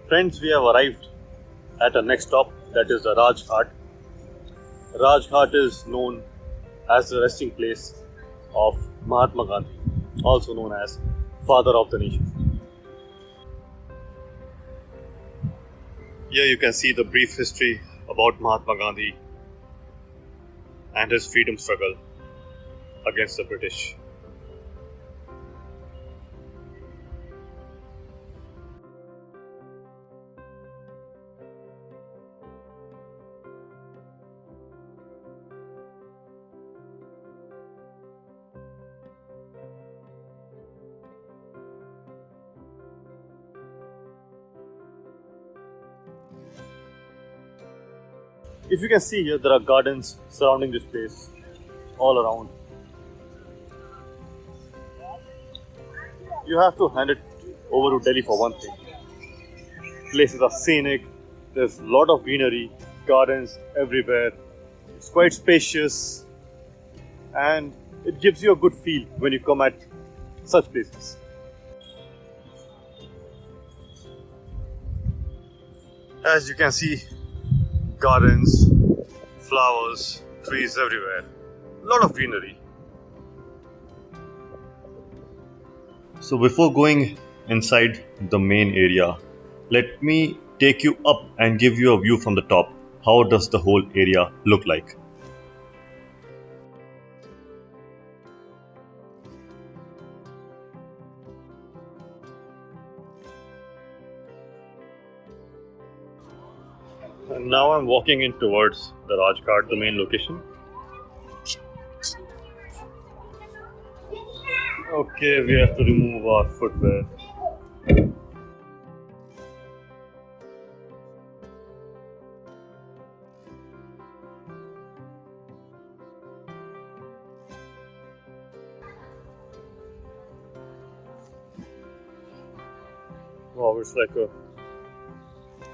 Friends, we have arrived at our next stop, that is the Rajghat. Rajghat is known as the resting place of Mahatma Gandhi, also known as Father of the Nation. Here you can see the brief history about Mahatma Gandhi and his freedom struggle against the British. If you can see here, there are gardens surrounding this place all around. You have to hand it over to Delhi for one thing. Places are scenic, there's a lot of greenery, gardens everywhere. It's quite spacious and it gives you a good feel when you come at such places. As you can see, gardens, flowers, trees everywhere. A lot of greenery. So before going inside the main area, let me take you up and give you a view from the top. How does the whole area look like? And now I'm walking in towards the Rajghat, the main location. Okay, we have to remove our footwear. Wow, it's like a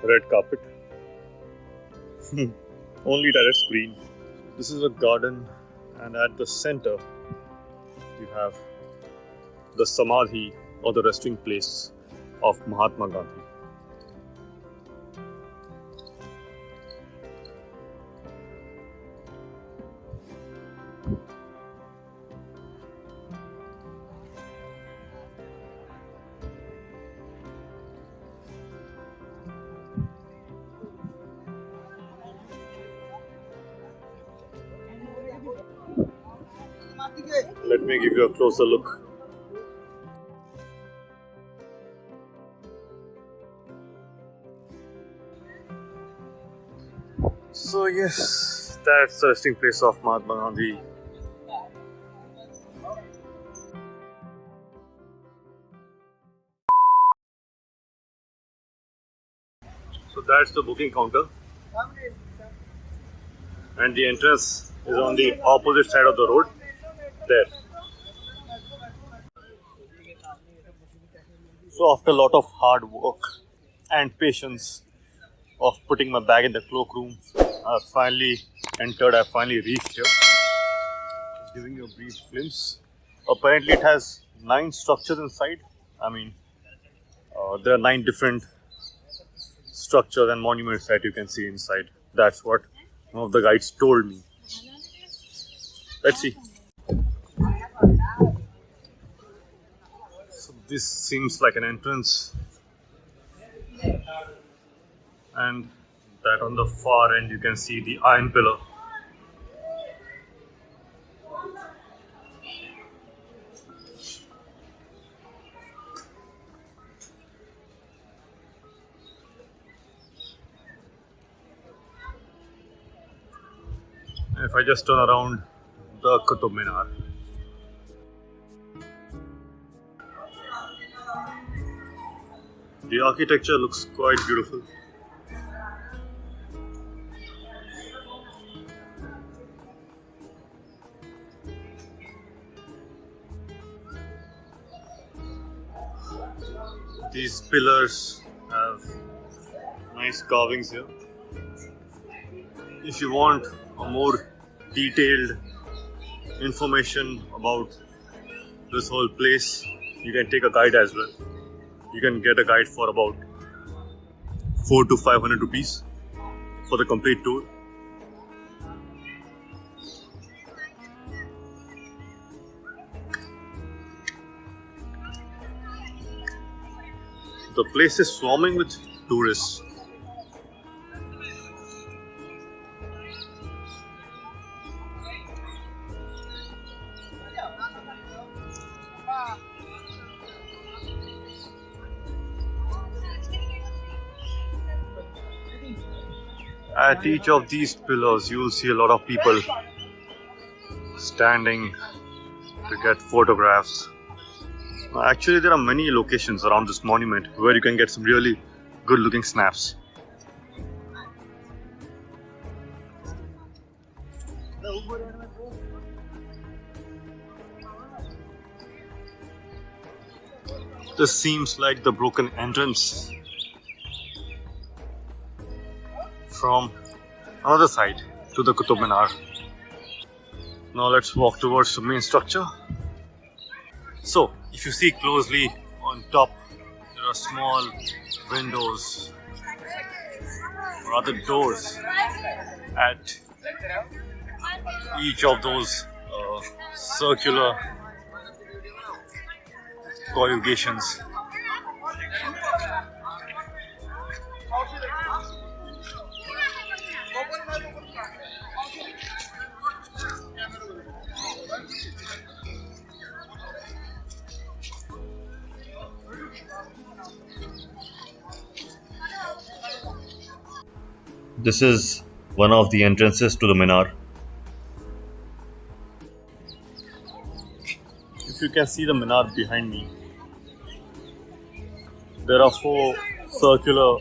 red carpet. Only that it's green. This is a garden, and at the center you have the Samadhi, or the resting place of Mahatma Gandhi. Let me give you a closer look. So yes, that's the resting place of Mahatma Gandhi. So that's the booking counter. And the entrance is on the opposite side of the road. There. So after a lot of hard work and patience of putting my bag in the cloakroom, I finally entered, I finally reached here. Giving you a brief glimpse. Apparently it has 9 structures inside. I mean, there are 9 different structures and monuments that you can see inside. That's what one of the guides told me. Let's see. So this seems like an entrance. And that on the far end you can see the iron pillar. And if I just turn around, the Qutub Minar. The architecture looks quite beautiful. These pillars have nice carvings here. If you want a more detailed information about this whole place, you can take a guide as well. You can get a guide for about 4 to 500 rupees for the complete tour. The place is swarming with tourists. At each of these pillars, you will see a lot of people standing to get photographs. Actually, there are many locations around this monument where you can get some really good looking snaps. This seems like the broken entrance from another side to the Qutub Minar. Now let's walk towards the main structure. So, if you see closely on top, there are small windows, or other doors at each of those circular corrugations. This is one of the entrances to the Minar. If you can see the Minar behind me, there are 4 circular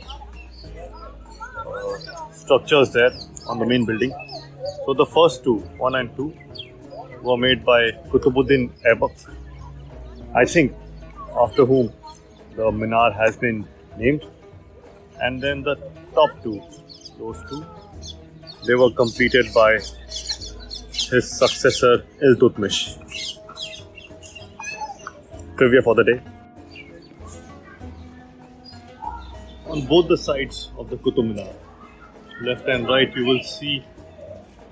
structures there on the main building. So the first 2, 1 and 2, were made by Qutbuddin Aibak, I think after whom the Minar has been named. And then the top 2, those 2, they were completed by his successor Iltutmish. Trivia for the day. On both the sides of the Qutub Minar, left and right, you will see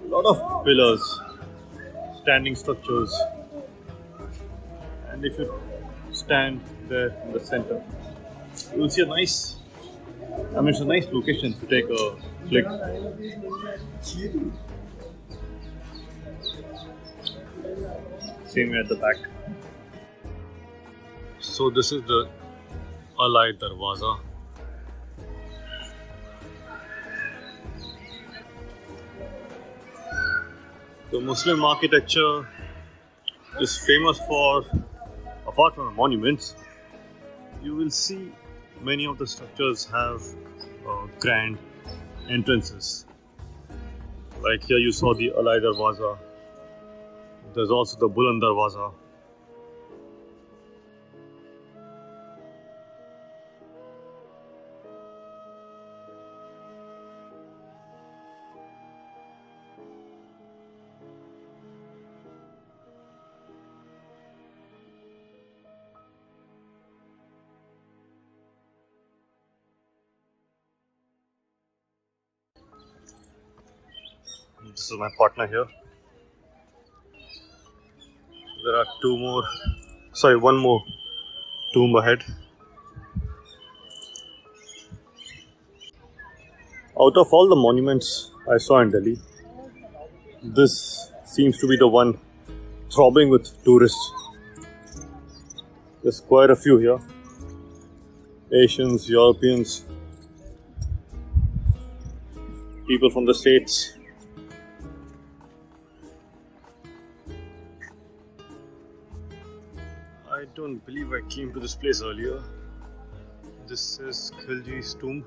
a lot of pillars, standing structures, and if you stand there in the center, you will see a nice, it's a nice location to take a click. Same way at the back. So this is the Alai Darwaza. The Muslim architecture is famous for, apart from the monuments, you will see many of the structures have grand entrances. Like here you saw the Alai Darwaza. There's also the Buland Darwaza. This is my partner here. There are one more tomb ahead. Out of all the monuments I saw in Delhi, this seems to be the one throbbing with tourists. There's quite a few here. Asians, Europeans, people from the States. I don't believe I came to this place earlier. This is Khilji's tomb.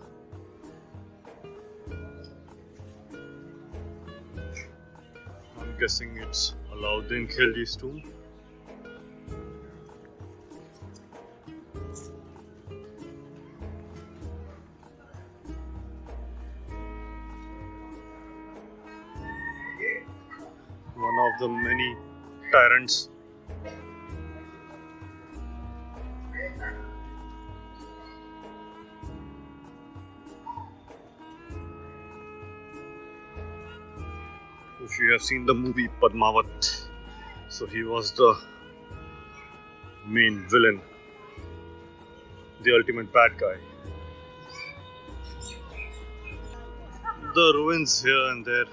I'm guessing it's Alauddin Khilji's tomb. One of the many tyrants. If you have seen the movie Padmavat, so he was the main villain, the ultimate bad guy. The ruins here and there,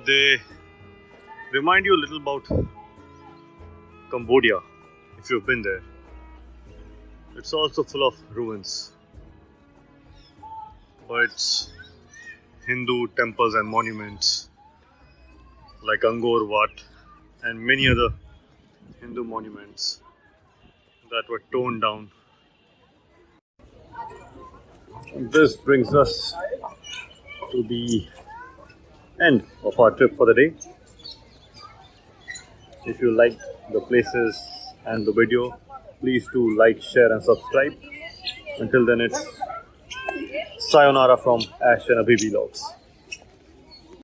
they remind you a little about Cambodia, if you've been there. It's also full of ruins, but it's Hindu temples and monuments like Angkor Wat and many other Hindu monuments that were torn down. This brings us to the end of our trip for the day. If you liked the places and the video, please do like, share and subscribe. Until then, it's sayonara from Ash and Abhibi Vlogs.